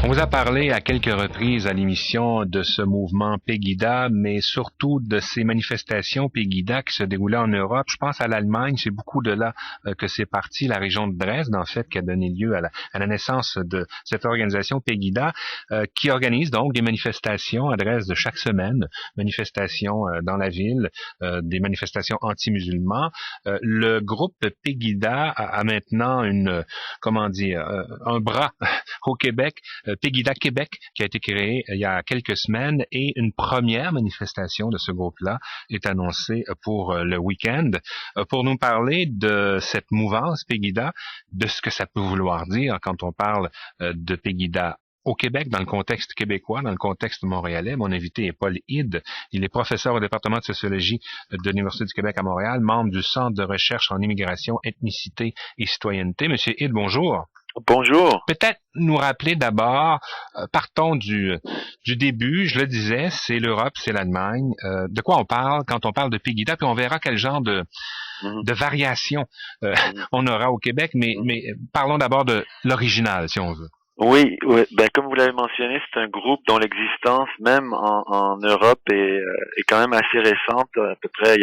On vous a parlé à quelques reprises à l'émission de ce mouvement Pegida, mais surtout de ces manifestations Pegida qui se déroulaient en Europe. Je pense à l'Allemagne, c'est beaucoup de là que c'est parti, la région de Dresde, en fait, qui a donné lieu à la naissance de cette organisation Pegida, qui organise donc des manifestations à Dresde chaque semaine, manifestations dans la ville, des manifestations anti-musulmans. Le groupe Pegida a maintenant un bras au Québec, Pegida Québec, qui a été créé il y a quelques semaines, et une première manifestation de ce groupe-là est annoncée pour le week-end. Pour nous parler de cette mouvance Pegida, de ce que ça peut vouloir dire quand on parle de Pegida au Québec, dans le contexte québécois, dans le contexte montréalais. Mon invité est Paul Hide. Il est professeur au département de sociologie de l'Université du Québec à Montréal, membre du Centre de recherche en immigration, ethnicité et citoyenneté. Monsieur Hide, bonjour. Bonjour. Peut-être nous rappeler d'abord, partons du début, je le disais, c'est l'Europe, c'est l'Allemagne. De quoi on parle quand on parle de Pegida, puis on verra quel genre de variation on aura au Québec, mais parlons d'abord de l'original, si on veut. Oui, ben comme vous l'avez mentionné, c'est un groupe dont l'existence, même en Europe, est quand même assez récente. À peu près,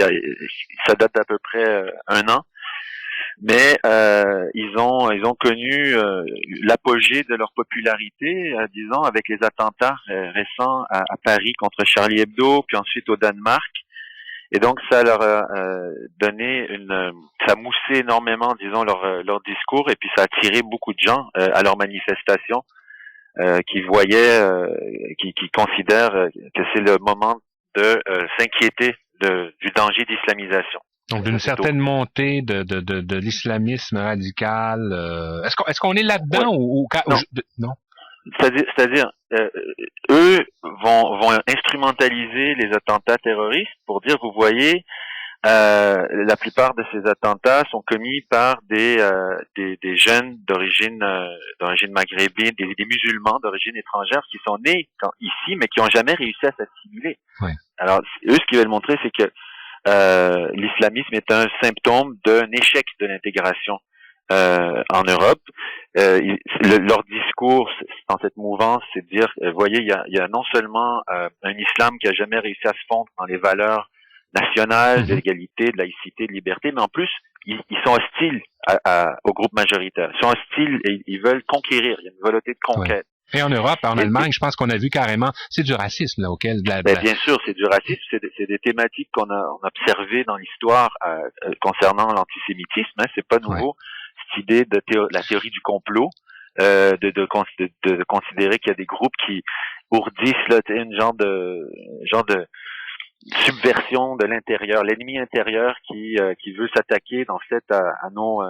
ça date d'à peu près un an. Mais ils ont connu l'apogée de leur popularité, disons, avec les attentats récents à Paris contre Charlie Hebdo, puis ensuite au Danemark. Et donc ça leur a donné ça moussait énormément, disons, leur discours, et puis ça a attiré beaucoup de gens à leurs manifestations qui considèrent que c'est le moment de s'inquiéter du danger d'islamisation. Donc d'une certaine montée de l'islamisme radical. Est-ce qu'on est là-dedans ou non? C'est-à-dire eux vont instrumentaliser les attentats terroristes pour dire, vous voyez, la plupart de ces attentats sont commis par des jeunes d'origine maghrébine, des musulmans d'origine étrangère qui sont nés ici mais qui ont jamais réussi à s'assimiler. Oui. Alors eux, ce qu'ils veulent montrer, c'est que l'islamisme est un symptôme d'un échec de l'intégration en Europe. Leur discours dans cette mouvance, c'est de dire, voyez, il y a non seulement un islam qui a jamais réussi à se fondre dans les valeurs nationales, de l'égalité, de laïcité, de liberté, mais en plus, ils sont hostiles au groupe majoritaire. Ils sont hostiles et ils veulent conquérir. Il y a une volonté de conquête. Oui. Et en Europe, en Allemagne, je pense qu'on a vu carrément, c'est du racisme, là, auquel... Bien sûr, c'est du racisme, c'est des thématiques qu'on a observées dans l'histoire concernant l'antisémitisme, hein, c'est pas nouveau. Cette idée de la théorie du complot, de considérer qu'il y a des groupes qui ourdissent là, une genre de subversion de l'intérieur, l'ennemi intérieur qui veut s'attaquer en fait à nos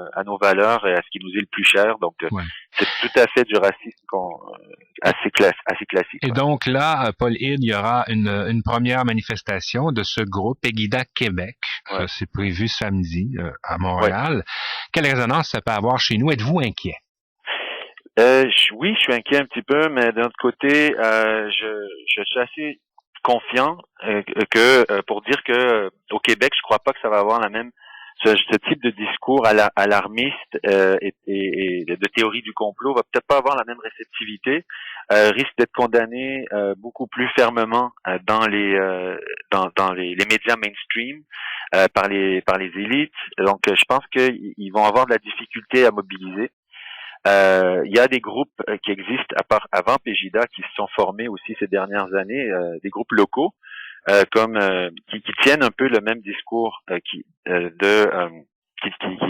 valeurs et à ce qui nous est le plus cher. Donc c'est tout à fait du racisme assez classique. Et donc là, Paul Hide, il y aura une première manifestation de ce groupe Pegida Québec. Ouais. C'est prévu samedi à Montréal. Ouais. Quelle résonance ça peut avoir chez nous? Êtes-vous inquiet? Oui, je suis inquiet un petit peu, mais d'un autre côté, je suis assez confiant que pour dire que au Québec, je crois pas que ça va avoir ce type de discours alarmiste et de théorie du complot va peut-être pas avoir la même réceptivité, risque d'être condamné beaucoup plus fermement dans les médias mainstream par les élites. Donc je pense qu'ils vont avoir de la difficulté à mobiliser. Il y a des groupes qui existent avant Pegida qui se sont formés aussi ces dernières années, des groupes locaux qui tiennent un peu le même discours qui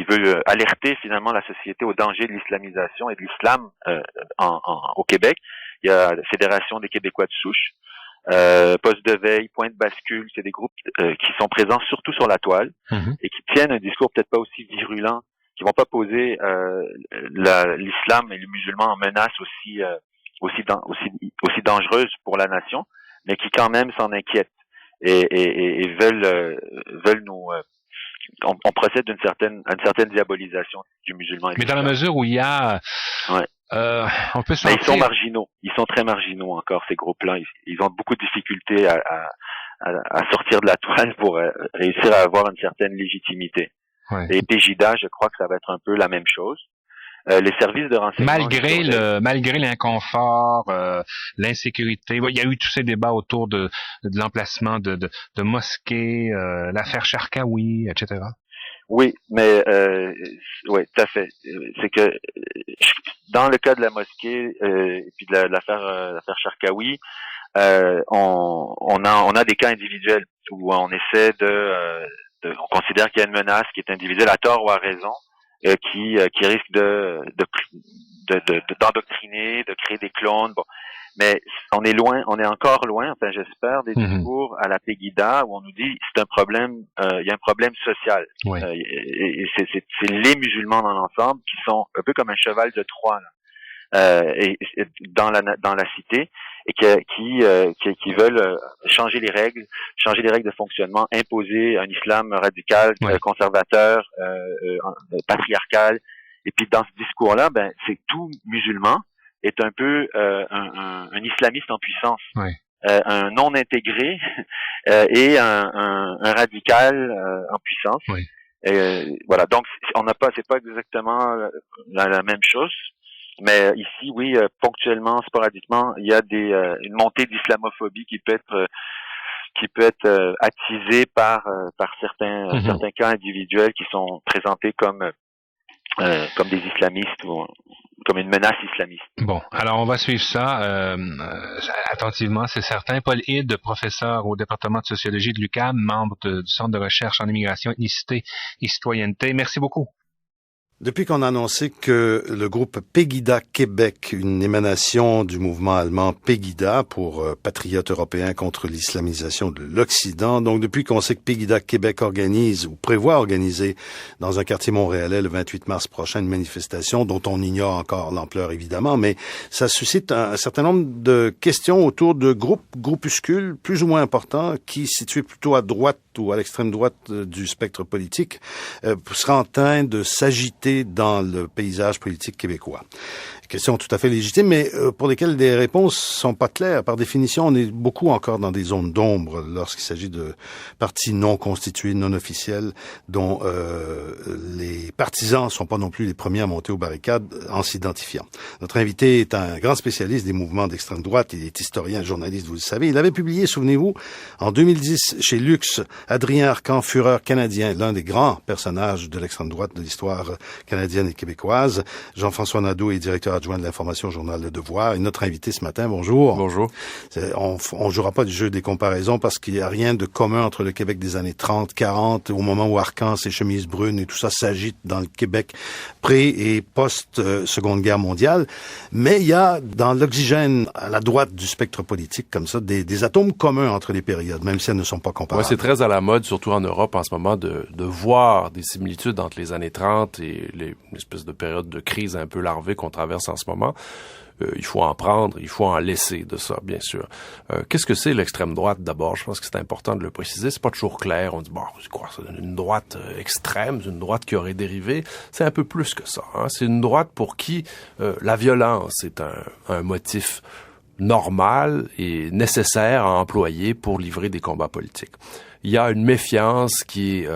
veut alerter finalement la société au danger de l'islamisation et de l'islam au Québec. Il y a la Fédération des Québécois de souche, Poste de veille, Point de bascule, c'est des groupes qui sont présents surtout sur la toile et qui tiennent un discours peut-être pas aussi virulent, qui vont pas poser l'islam et les musulmans en menace aussi dangereuse pour la nation, mais qui quand même s'en inquiètent et veulent nous on procède à une certaine diabolisation du musulman. Mais dans la mesure où il y a on peut sentir... Mais ils sont marginaux, ils sont très marginaux encore, ces groupes-là. Ils ont beaucoup de difficultés à sortir de la toile pour réussir à avoir une certaine légitimité. Ouais. Et Pegida, je crois que ça va être un peu la même chose. les services de renseignement... Malgré l'inconfort, l'insécurité, il y a eu tous ces débats autour de l'emplacement de mosquées, l'affaire Charkaoui, etc. Oui, mais oui, tout à fait. C'est que dans le cas de la mosquée et puis de l'affaire Charkaoui, on a des cas individuels où on essaie on considère qu'il y a une menace qui est individuelle à tort ou à raison, qui risque d'endoctriner, de créer des clones. Bon, mais on est encore loin, enfin j'espère, des discours à la Pegida où on nous dit c'est un problème, il y a un problème social. Oui. Et c'est les musulmans dans l'ensemble qui sont un peu comme un cheval de Troie là. Et dans la cité, et qui veulent changer les règles de fonctionnement, imposer un islam radical, conservateur, patriarcal. Et puis dans ce discours-là, c'est que tout musulman est un peu un islamiste en puissance, un non intégré et un radical en puissance. Oui. Voilà. Donc c'est pas exactement la même chose. Mais ici, oui, ponctuellement, sporadiquement, il y a une montée d'islamophobie qui peut être attisée par certains cas individuels qui sont présentés comme des islamistes ou comme une menace islamiste. Bon, alors on va suivre ça attentivement, c'est certain. Paul Hide, professeur au département de sociologie de l'UQAM, membre du Centre de recherche en immigration, ethnicité et citoyenneté. Merci beaucoup. Depuis qu'on a annoncé que le groupe Pegida Québec, une émanation du mouvement allemand Pegida pour patriotes européens contre l'islamisation de l'Occident, donc depuis qu'on sait que Pegida Québec organise ou prévoit organiser dans un quartier montréalais le 28 mars prochain une manifestation dont on ignore encore l'ampleur évidemment, mais ça suscite un certain nombre de questions autour de groupuscules plus ou moins importants qui, situés plutôt à droite ou à l'extrême droite du spectre politique, sera en train de s'agiter dans le paysage politique québécois. Question tout à fait légitime, mais pour lesquelles les réponses sont pas claires. Par définition, on est beaucoup encore dans des zones d'ombre lorsqu'il s'agit de partis non constitués, non officiels, dont les partisans sont pas non plus les premiers à monter aux barricades en s'identifiant. Notre invité est un grand spécialiste des mouvements d'extrême droite. Il est historien, journaliste, vous le savez. Il avait publié, souvenez-vous, en 2010 chez Lux, Adrien Arcan, Führer canadien, l'un des grands personnages de l'extrême droite de l'histoire canadienne et québécoise. Jean-François Nadeau est directeur adjoint de l'information au journal Le Devoir. Et notre invité ce matin, bonjour. Bonjour. On jouera pas du jeu des comparaisons parce qu'il n'y a rien de commun entre le Québec des années 30, 40, au moment où Arcan, ses chemises brunes et tout ça s'agite dans le Québec pré- et post-Seconde Guerre mondiale. Mais il y a dans l'oxygène, à la droite du spectre politique, comme ça, des atomes communs entre les périodes, même si elles ne sont pas comparables. Ouais, c'est très à la mode, surtout en Europe en ce moment, de voir des similitudes entre les années 30 et l'espèce de période de crise un peu larvée qu'on traverse en ce moment. Il faut en prendre, il faut en laisser de ça, bien sûr. Qu'est-ce que c'est l'extrême droite, d'abord? Je pense que c'est important de le préciser. C'est pas toujours clair. On dit, bon, c'est quoi, c'est une droite extrême, une droite qui aurait dérivé. C'est un peu plus que ça. Hein? C'est une droite pour qui la violence est un motif normal et nécessaire à employer pour livrer des combats politiques. Il y a une méfiance qui est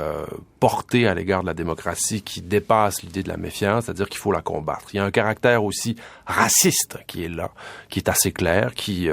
portée à l'égard de la démocratie qui dépasse l'idée de la méfiance, c'est-à-dire qu'il faut la combattre. Il y a un caractère aussi raciste qui est là, qui est assez clair, qui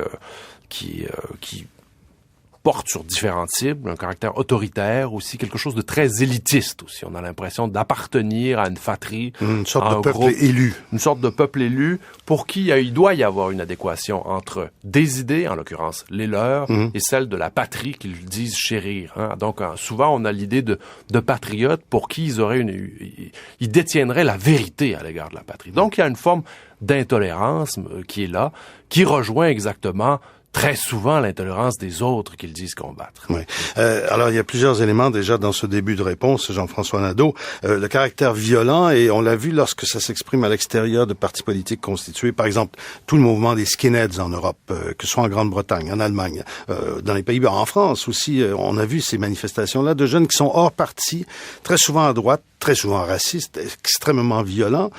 porte sur différentes cibles, un caractère autoritaire aussi, quelque chose de très élitiste aussi. On a l'impression d'appartenir à une fratrie, une sorte de peuple élu. Une sorte de peuple élu pour qui il doit y avoir une adéquation entre des idées, en l'occurrence les leurs, et celles de la patrie qu'ils disent chérir. Hein. Donc souvent on a l'idée de patriotes pour qui ils détiendraient la vérité à l'égard de la patrie. Donc il y a une forme d'intolérance qui est là, qui rejoint exactement très souvent l'intolérance des autres qu'ils disent combattre. Oui. Alors, il y a plusieurs éléments déjà dans ce début de réponse, Jean-François Nadeau. Le caractère violent, et on l'a vu lorsque ça s'exprime à l'extérieur de partis politiques constitués, par exemple, tout le mouvement des skinheads en Europe, que ce soit en Grande-Bretagne, en Allemagne, dans les Pays-Bas, en France aussi, on a vu ces manifestations-là de jeunes qui sont hors parti, très souvent à droite, très souvent raciste, extrêmement violent,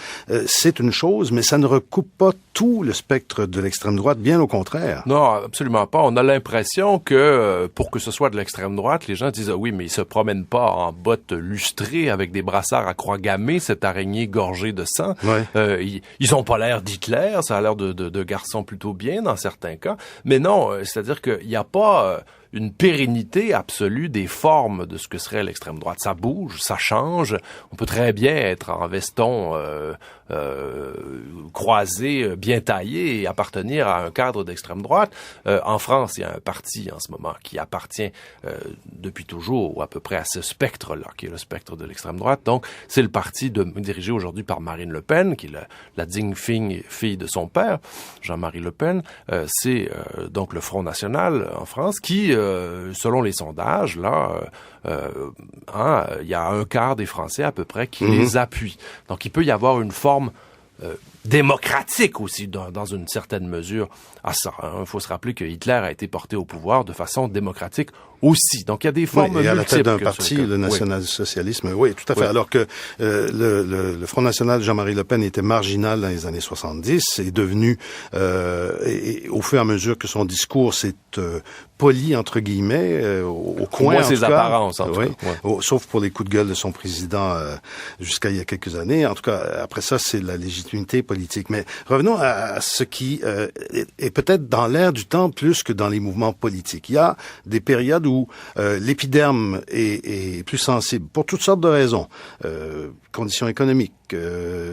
c'est une chose, mais ça ne recoupe pas tout le spectre de l'extrême droite, bien au contraire. Non, absolument pas. On a l'impression que pour que ce soit de l'extrême droite, les gens disent oui, mais ils se promènent pas en bottes lustrées avec des brassards à croix gammée, cette araignée gorgée de sang. Ouais. Ils ont pas l'air d'Hitler, ça a l'air de garçons plutôt bien dans certains cas, mais non, c'est-à-dire qu'il n'y a pas une pérennité absolue des formes de ce que serait l'extrême droite. Ça bouge, ça change. On peut très bien être en veston croisé, bien taillé et appartenir à un cadre d'extrême droite. En France, il y a un parti en ce moment qui appartient depuis toujours ou à peu près à ce spectre-là, qui est le spectre de l'extrême droite. Donc, c'est le parti dirigé aujourd'hui par Marine Le Pen, qui est la digne fille de son père, Jean-Marie Le Pen. C'est donc le Front National en France qui selon les sondages, là, il y a un quart des Français à peu près qui les appuient. Donc, il peut y avoir une forme démocratique aussi, dans une certaine mesure, à ça. Il faut se rappeler que Hitler a été porté au pouvoir de façon démocratique aussi. Donc, il y a des formes multiples. Et à la tête d'un parti, le national-socialisme, oui, tout à fait. Oui. Alors que le Front National de Jean-Marie Le Pen était marginal dans les années 70, est devenu, et au fur et à mesure que son discours s'est poli, entre guillemets, au coin, moins ses apparences, en tout cas. Oui, sauf pour les coups de gueule de son président jusqu'à il y a quelques années. En tout cas, après ça, c'est la légitimité politique. Mais revenons à ce qui est peut-être dans l'air du temps plus que dans les mouvements politiques. Il y a des périodes où l'épiderme est plus sensible, pour toutes sortes de raisons. Conditions économiques,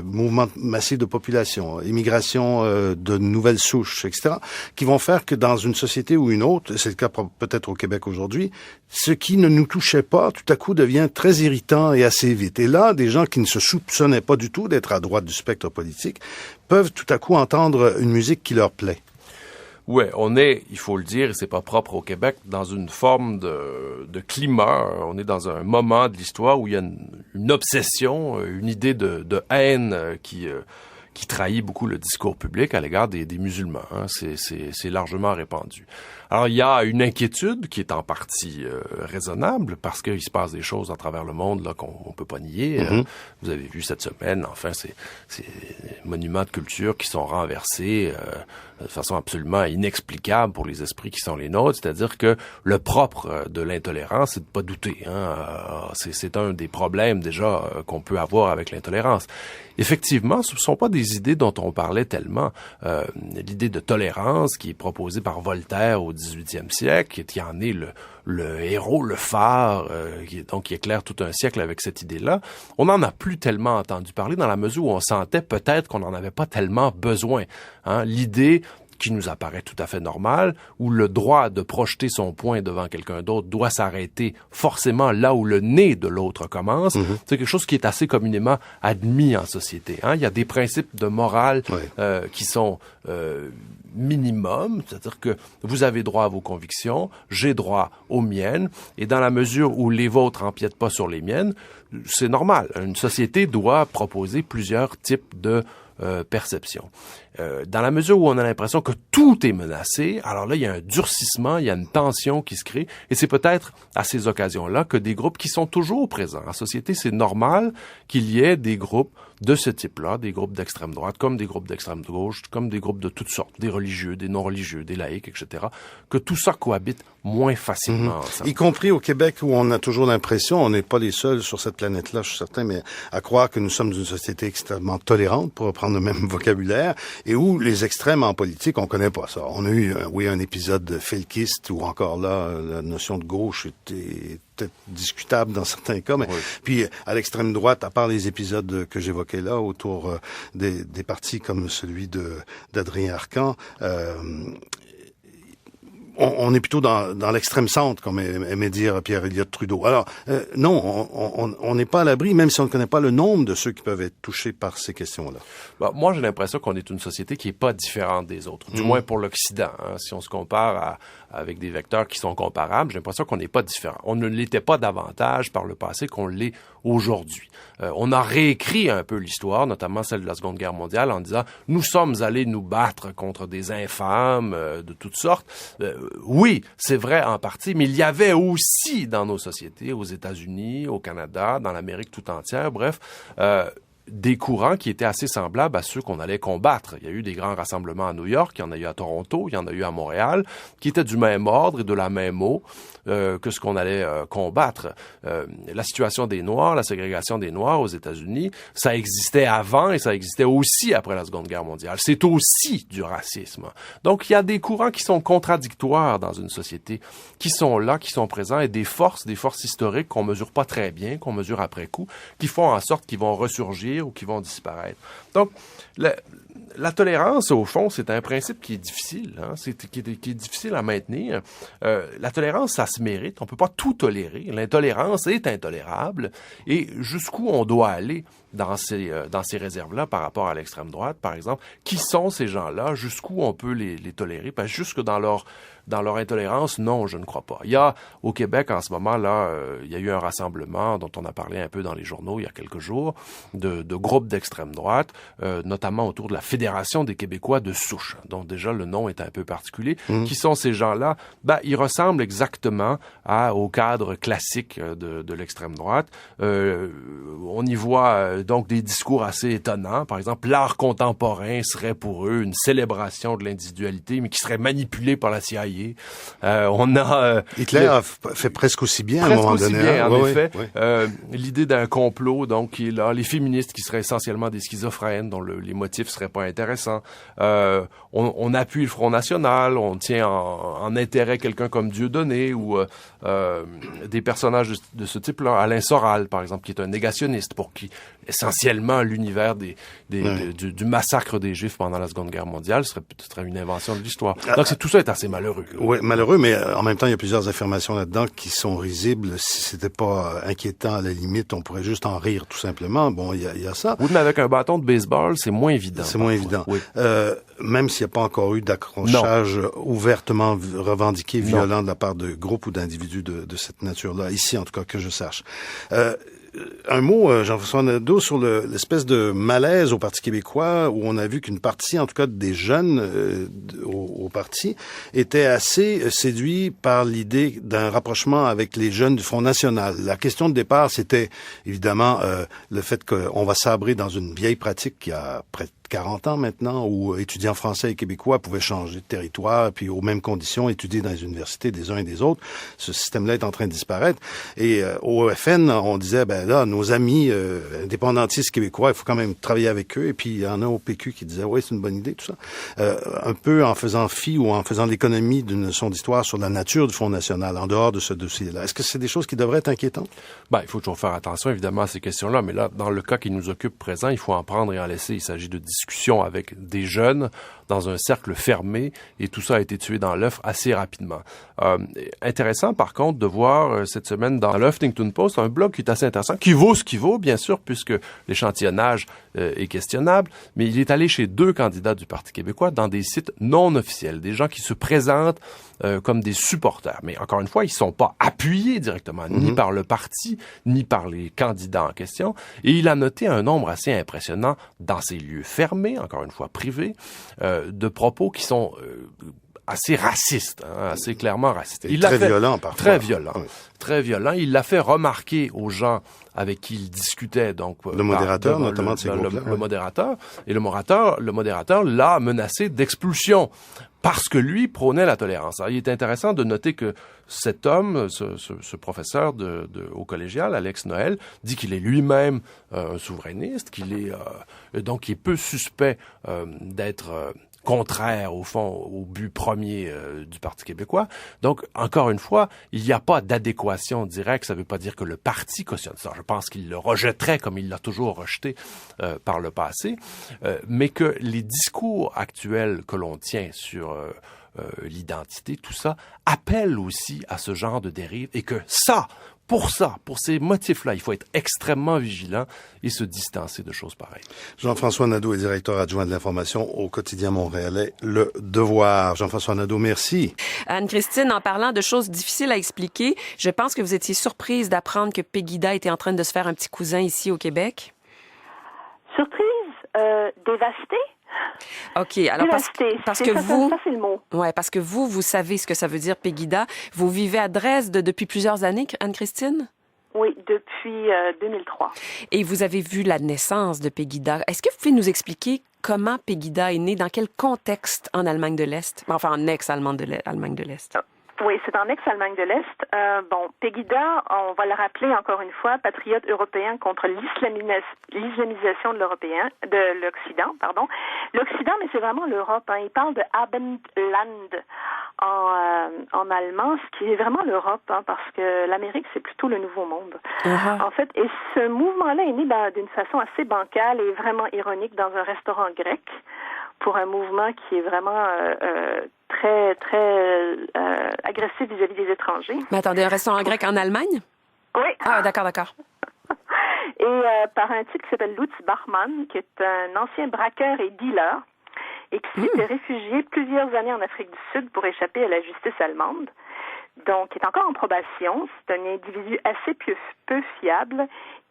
mouvements massifs de population, immigration de nouvelles souches, etc., qui vont faire que dans une société ou une autre, c'est le cas peut-être au Québec aujourd'hui, ce qui ne nous touchait pas, tout à coup devient très irritant et assez vite. Et là, des gens qui ne se soupçonnaient pas du tout d'être à droite du spectre politique peuvent tout à coup entendre une musique qui leur plaît. Ouais, on est, il faut le dire, et c'est pas propre au Québec, dans une forme de climat. On est dans un moment de l'histoire où il y a une obsession, une idée de haine qui trahit beaucoup le discours public à l'égard des musulmans. Hein. C'est largement répandu. Alors, il y a une inquiétude qui est en partie raisonnable parce qu'il se passe des choses à travers le monde là qu'on peut pas nier. Vous avez vu cette semaine, enfin, ces monuments de culture qui sont renversés de façon absolument inexplicable pour les esprits qui sont les nôtres. C'est-à-dire que le propre de l'intolérance, c'est de pas douter. Hein. C'est un des problèmes déjà qu'on peut avoir avec l'intolérance. Effectivement, ce ne sont pas des idées dont on parlait tellement. L'idée de tolérance qui est proposée par Voltaire au XVIIIe siècle, qui en est le héros, le phare, qui éclaire tout un siècle avec cette idée-là, on n'en a plus tellement entendu parler dans la mesure où on sentait peut-être qu'on n'en avait pas tellement besoin. Hein? L'idée qui nous apparaît tout à fait normal, où le droit de projeter son point devant quelqu'un d'autre doit s'arrêter forcément là où le nez de l'autre commence, c'est quelque chose qui est assez communément admis en société. Hein? Il y a des principes de morale qui sont minimum, c'est-à-dire que vous avez droit à vos convictions, j'ai droit aux miennes, et dans la mesure où les vôtres empiètent pas sur les miennes, c'est normal. Une société doit proposer plusieurs types de perception. Dans la mesure où on a l'impression que tout est menacé, alors là, il y a un durcissement, il y a une tension qui se crée, et c'est peut-être à ces occasions-là que des groupes qui sont toujours présents en société, c'est normal qu'il y ait des groupes de ce type-là, des groupes d'extrême droite, comme des groupes d'extrême gauche, comme des groupes de toutes sortes, des religieux, des non-religieux, des laïcs, etc., que tout ça cohabite moins facilement ensemble. Y compris au Québec, où on a toujours l'impression, on n'est pas les seuls sur cette planète-là, je suis certain, mais à croire que nous sommes une société extrêmement tolérante, pour reprendre le même vocabulaire, et où les extrêmes en politique, on connaît pas ça. On a eu, un épisode felkiste, où encore là, la notion de gauche était peut-être discutable dans certains cas, mais puis à l'extrême droite, à part les épisodes que j'évoquais là, autour des partis comme celui d'Adrien Arcan, on est plutôt dans l'extrême centre, comme aimait dire Pierre Elliott Trudeau. Alors, non, on n'est pas à l'abri, même si on ne connaît pas le nombre de ceux qui peuvent être touchés par ces questions-là. Bah, moi, j'ai l'impression qu'on est une société qui est pas différente des autres, du moins pour l'Occident. Hein. Si on se compare avec des vecteurs qui sont comparables, j'ai l'impression qu'on n'est pas différent. On ne l'était pas davantage par le passé qu'on l'est aujourd'hui. On a réécrit un peu l'histoire, notamment celle de la Seconde Guerre mondiale, en disant « Nous sommes allés nous battre contre des infâmes de toutes sortes. oui, c'est vrai en partie, mais il y avait aussi dans nos sociétés, aux États-Unis, au Canada, dans l'Amérique tout entière, bref, des courants qui étaient assez semblables à ceux qu'on allait combattre. Il y a eu des grands rassemblements à New York, il y en a eu à Toronto, il y en a eu à Montréal, qui étaient du même ordre et de la même eau que ce qu'on allait combattre. La situation des Noirs, la ségrégation des Noirs aux États-Unis, ça existait avant et ça existait aussi après la Seconde Guerre mondiale. C'est aussi du racisme. Donc, il y a des courants qui sont contradictoires dans une société, qui sont là, qui sont présents, et des forces historiques qu'on mesure pas très bien, qu'on mesure après coup, qui font en sorte qu'ils vont ressurgir ou qui vont disparaître. Donc, la tolérance, au fond, c'est un principe qui est difficile, hein, qui est difficile à maintenir. La tolérance, ça se mérite. On peut pas tout tolérer. L'intolérance est intolérable. Et jusqu'où on doit aller dans ces réserves-là par rapport à l'extrême droite, par exemple? Qui sont ces gens-là? Jusqu'où on peut les tolérer? Parce que jusque dans leur intolérance, non, je ne crois pas. Il y a, au Québec, en ce moment-là, il y a eu un rassemblement dont on a parlé un peu dans les journaux il y a quelques jours, de groupes d'extrême droite, notamment autour de la Fédération des Québécois de souche, dont déjà le nom est un peu particulier. Qui sont ces gens-là? Ils ressemblent exactement au cadre classique de l'extrême droite. On y voit donc des discours assez étonnants. Par exemple, l'art contemporain serait pour eux une célébration de l'individualité, mais qui serait manipulée par la CIA. Hitler a fait presque aussi bien à un moment donné. Bien, en effet. L'idée d'un complot, donc, qui est là. Les féministes qui seraient essentiellement des schizophrènes, dont les motifs seraient pas intéressants. On appuie le Front National, on tient en intérêt quelqu'un comme Dieudonné ou des personnages de ce type-là. Alain Soral, par exemple, qui est un négationniste pour qui essentiellement l'univers du massacre des Juifs pendant la Seconde Guerre mondiale serait une invention de l'histoire. Donc tout ça est assez malheureux. Oui, malheureux, mais en même temps, il y a plusieurs affirmations là-dedans qui sont risibles. Si c'était pas inquiétant, à la limite, on pourrait juste en rire, tout simplement. Bon, il y a ça. Oui, mais avec un bâton de baseball, c'est moins évident. C'est moins évident. Oui. Même s'il n'y a pas encore eu d'accrochage ouvertement revendiqué, violent de la part de groupes ou d'individus de cette nature-là, ici, en tout cas, que je sache. Un mot, Jean-François Nadeau, sur l'espèce de malaise au Parti québécois, où on a vu qu'une partie, en tout cas des jeunes au parti, était assez séduits par l'idée d'un rapprochement avec les jeunes du Front national. La question de départ, c'était évidemment le fait qu'on va sabrer dans une vieille pratique qui a près de 40 ans maintenant, où étudiants français et québécois pouvaient changer de territoire, puis aux mêmes conditions étudier dans les universités des uns et des autres. Ce système-là est en train de disparaître. Et au FN, on disait, là, nos amis indépendantistes québécois, il faut quand même travailler avec eux. Et puis, il y en a au PQ qui disaient, oui, c'est une bonne idée, tout ça. Un peu en faisant fi ou en faisant l'économie d'une leçon d'histoire sur la nature du Front national, en dehors de ce dossier-là. Est-ce que c'est des choses qui devraient être inquiétantes? Il faut toujours faire attention, évidemment, à ces questions-là. Mais là, dans le cas qui nous occupe présent, il faut en prendre et en laisser. Il s'agit de discussion avec des jeunes dans un cercle fermé, et tout ça a été tué dans l'œuf assez rapidement. Intéressant, par contre, de voir cette semaine dans le Huffington Post un blog qui est assez intéressant, qui vaut ce qu'il vaut, bien sûr, puisque l'échantillonnage est questionnable, mais il est allé chez 2 candidats du Parti québécois dans des sites non officiels, des gens qui se présentent comme des supporters. Mais encore une fois, ils sont pas appuyés directement, ni par le parti, ni par les candidats en question. Et il a noté un nombre assez impressionnant dans ces lieux fermés, encore une fois privés, de propos qui sont assez racistes, assez clairement racistes. Violent parfois. Très violent. Oui. Très violent. Il l'a fait remarquer aux gens avec qui il discutait, donc le modérateur, notamment de ces groupes-là. Le modérateur. Et le modérateur l'a menacé d'expulsion parce que lui prônait la tolérance. Alors, il est intéressant de noter que cet homme, ce professeur au collégial, Alex Noël, dit qu'il est lui-même un souverainiste, qu'il est donc il est peu suspect d'être contraire, au fond, au but premier du Parti québécois. Donc, encore une fois, il n'y a pas d'adéquation directe. Ça ne veut pas dire que le parti cautionne ça. Je pense qu'il le rejetterait comme il l'a toujours rejeté par le passé, mais que les discours actuels que l'on tient sur l'identité, tout ça, appellent aussi à ce genre de dérive, et que pour ces motifs-là, il faut être extrêmement vigilant et se distancer de choses pareilles. Jean-François Nadeau est directeur adjoint de l'information au quotidien montréalais Le Devoir. Jean-François Nadeau, merci. Anne-Christine, en parlant de choses difficiles à expliquer, je pense que vous étiez surprise d'apprendre que Pegida était en train de se faire un petit cousin ici au Québec. Surprise, dévastée. OK. Alors, parce que ça, vous... Ça, c'est le mot. Ouais, parce que vous savez ce que ça veut dire, Pegida. Vous vivez à Dresde depuis plusieurs années, Anne-Christine? Oui, depuis 2003. Et vous avez vu la naissance de Pegida. Est-ce que vous pouvez nous expliquer comment Pegida est né, dans quel contexte en Allemagne de l'Est? Enfin, en ex-Allemagne de l'Est. Oui, c'est en ex-Allemagne de l'Est. Pegida, on va le rappeler encore une fois, patriote européen contre l'islamisation de l'Occident, pardon. L'Occident, mais c'est vraiment l'Europe. Hein. Il parle de Abendland en allemand, ce qui est vraiment l'Europe, hein, parce que l'Amérique, c'est plutôt le Nouveau Monde. Uh-huh. En fait, et ce mouvement-là est né d'une façon assez bancale et vraiment ironique dans un restaurant grec, pour un mouvement qui est vraiment très, très agressif vis-à-vis des étrangers. Mais attendez, un restaurant grec en Allemagne? Oui. Ah, d'accord. Et par un type qui s'appelle Lutz Bachmann, qui est un ancien braqueur et dealer, et qui s'était réfugié plusieurs années en Afrique du Sud pour échapper à la justice allemande. Donc, il est encore en probation. C'est un individu assez peu fiable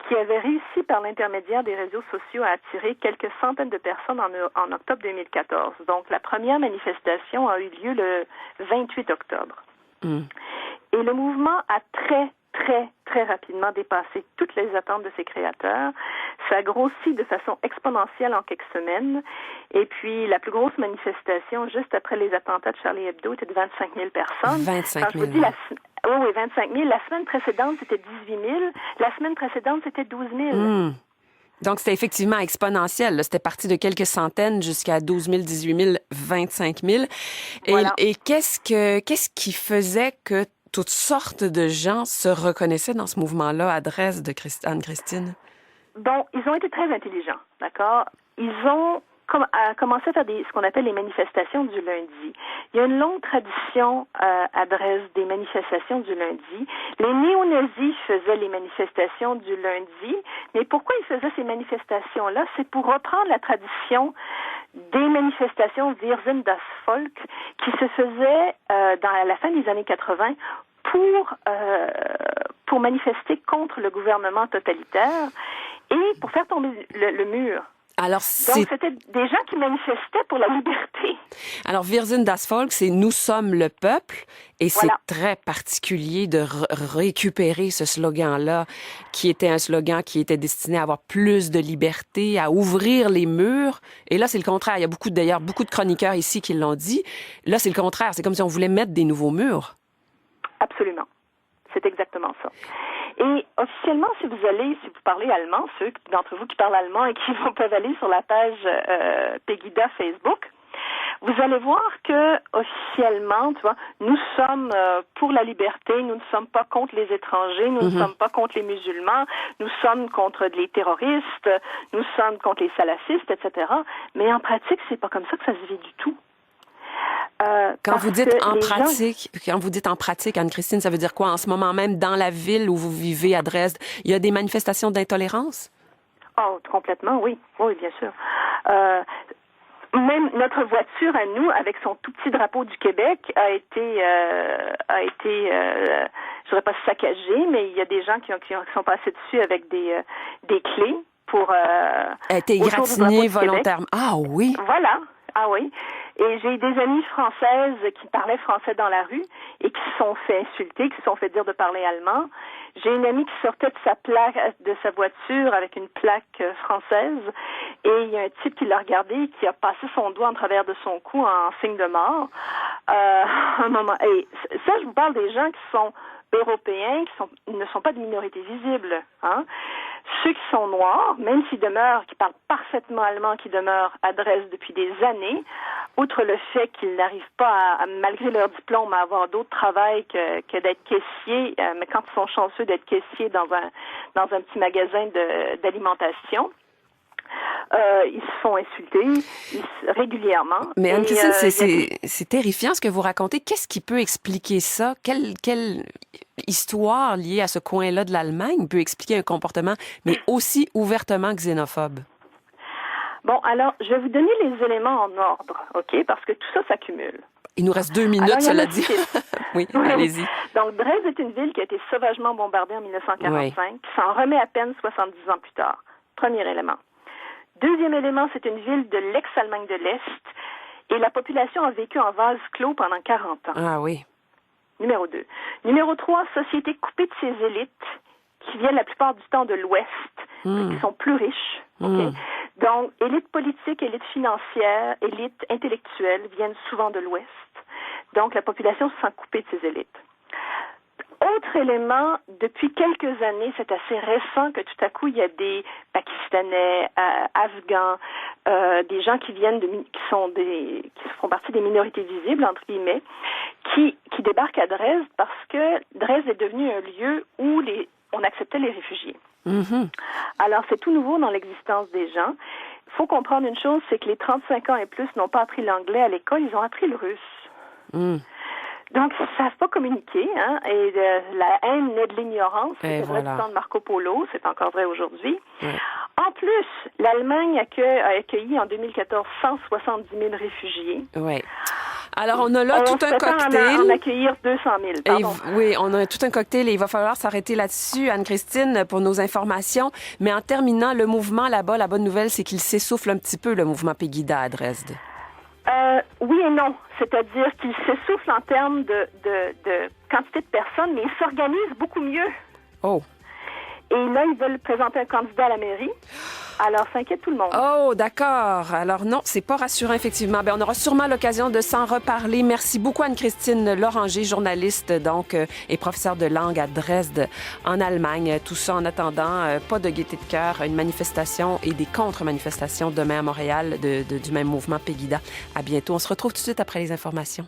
qui avait réussi par l'intermédiaire des réseaux sociaux à attirer quelques centaines de personnes en octobre 2014. Donc, la première manifestation a eu lieu le 28 octobre. Et le mouvement a très rapidement dépassé toutes les attentes de ses créateurs. Ça a grossi de façon exponentielle en quelques semaines. Et puis, la plus grosse manifestation, juste après les attentats de Charlie Hebdo, était de 25 000 personnes. 25 000. Quand je vous dis oui, 25 000. La semaine précédente, c'était 18 000. La semaine précédente, c'était 12 000. Donc, c'était effectivement exponentiel. Là. C'était parti de quelques centaines jusqu'à 12 000, 18 000, 25 000. Voilà. Et qu'est-ce qui faisait que toutes sortes de gens se reconnaissaient dans ce mouvement-là à Dresde de Anne-Christine? Bon, ils ont été très intelligents, d'accord? Ils ont commencé à faire ce qu'on appelle les manifestations du lundi. Il y a une longue tradition à Dresde des manifestations du lundi. Les néo-nazis faisaient les manifestations du lundi, mais pourquoi ils faisaient ces manifestations-là? C'est pour reprendre la tradition des manifestations Wir sind das Volk qui se faisaient à la fin des années 80 pour manifester contre le gouvernement totalitaire et pour faire tomber le mur. Alors, Donc, c'était des gens qui manifestaient pour la liberté. Alors, Wir sind das Volk, c'est « Nous sommes le peuple », et Voilà. c'est très particulier de récupérer ce slogan-là, qui était un slogan qui était destiné à avoir plus de liberté, à ouvrir les murs. Et là, c'est le contraire. Il y a beaucoup de chroniqueurs ici qui l'ont dit. Là, c'est le contraire. C'est comme si on voulait mettre des nouveaux murs. Absolument. C'est exactement ça. Et officiellement, si vous parlez allemand, ceux d'entre vous qui parlent allemand et qui peuvent aller sur la page Pegida Facebook, vous allez voir que officiellement, tu vois, nous sommes pour la liberté, nous ne sommes pas contre les étrangers, nous ne sommes pas contre les musulmans, nous sommes contre les terroristes, nous sommes contre les salafistes, etc. Mais en pratique, c'est pas comme ça que ça se vit du tout. Quand vous dites en pratique, Anne-Christine, ça veut dire quoi? En ce moment même, dans la ville où vous vivez à Dresde, il y a des manifestations d'intolérance? Oh, complètement, oui. Oui, bien sûr. Même notre voiture à nous, avec son tout petit drapeau du Québec, a été je dirais pas saccagée, mais il y a des gens qui sont passés dessus avec des clés pour... Elle a été égratignée volontairement. Ah oui? Voilà. Ah oui. Et j'ai des amies françaises qui parlaient français dans la rue et qui se sont fait insulter, qui se sont fait dire de parler allemand. J'ai une amie qui sortait de sa voiture avec une plaque française et il y a un type qui l'a regardé qui a passé son doigt en travers de son cou en signe de mort. Un moment. Et ça, je vous parle des gens qui sont européens, qui ne sont pas de minorité visible, hein. Ceux qui sont noirs, même qui parlent parfaitement allemand, qui demeurent à Dresde depuis des années, outre le fait qu'ils n'arrivent pas malgré leur diplôme, à avoir d'autre travail que d'être caissier, mais quand ils sont chanceux d'être caissier dans un petit magasin d'alimentation, ils se font insulter régulièrement. Mais Anne-Christine, c'est terrifiant ce que vous racontez. Qu'est-ce qui peut expliquer ça? Quelle histoire liée à ce coin-là de l'Allemagne peut expliquer un comportement, mais aussi ouvertement xénophobe? Bon, alors, je vais vous donner les éléments en ordre, OK? Parce que tout ça s'accumule. Il nous reste 2 minutes, alors, cela dit. Oui, allez-y. Donc, Dresde est une ville qui a été sauvagement bombardée en 1945, qui s'en remet à peine 70 ans plus tard. Premier élément. Deuxième élément, c'est une ville de l'ex-Allemagne de l'Est et la population a vécu en vase clos pendant 40 ans. Ah oui. Numéro 2. Numéro 3, société coupée de ses élites qui viennent la plupart du temps de l'Ouest, qui sont plus riches. Okay? Donc, élite politique, élite financière, élite intellectuelle viennent souvent de l'Ouest. Donc, la population se sent coupée de ses élites. Autre élément, depuis quelques années, c'est assez récent que tout à coup, il y a des Pakistanais, Afghans, des gens qui viennent qui font partie des minorités visibles, entre guillemets, qui débarquent à Dresde parce que Dresde est devenu un lieu où on acceptait les réfugiés. Alors, c'est tout nouveau dans l'existence des gens. Il faut comprendre une chose, c'est que les 35 ans et plus n'ont pas appris l'anglais à l'école, ils ont appris le russe. Donc, ils ne savent pas communiquer, hein, et la haine naît de l'ignorance. C'est vrai du temps de Marco Polo, c'est encore vrai aujourd'hui. En plus, l'Allemagne a accueilli en 2014 170 000 réfugiés. Oui. Alors, on a là tout un cocktail. En accueillir 200 000, oui, on a tout un cocktail et il va falloir s'arrêter là-dessus, Anne-Christine, pour nos informations. Mais en terminant, le mouvement là-bas, la bonne nouvelle, c'est qu'il s'essouffle un petit peu, le mouvement Pegida à Dresde. Oui et non. C'est-à-dire qu'il s'essouffle en termes de quantité de personnes, mais il s'organise beaucoup mieux. Oh. Et là, ils veulent présenter un candidat à la mairie. Alors, ça inquiète tout le monde. Oh, d'accord. Alors non, c'est pas rassurant, effectivement. On aura sûrement l'occasion de s'en reparler. Merci beaucoup, Anne-Christine Loranger, journaliste donc et professeure de langue à Dresde, en Allemagne. Tout ça en attendant, pas de gaieté de cœur, une manifestation et des contre-manifestations demain à Montréal du même mouvement Pegida. À bientôt. On se retrouve tout de suite après les informations.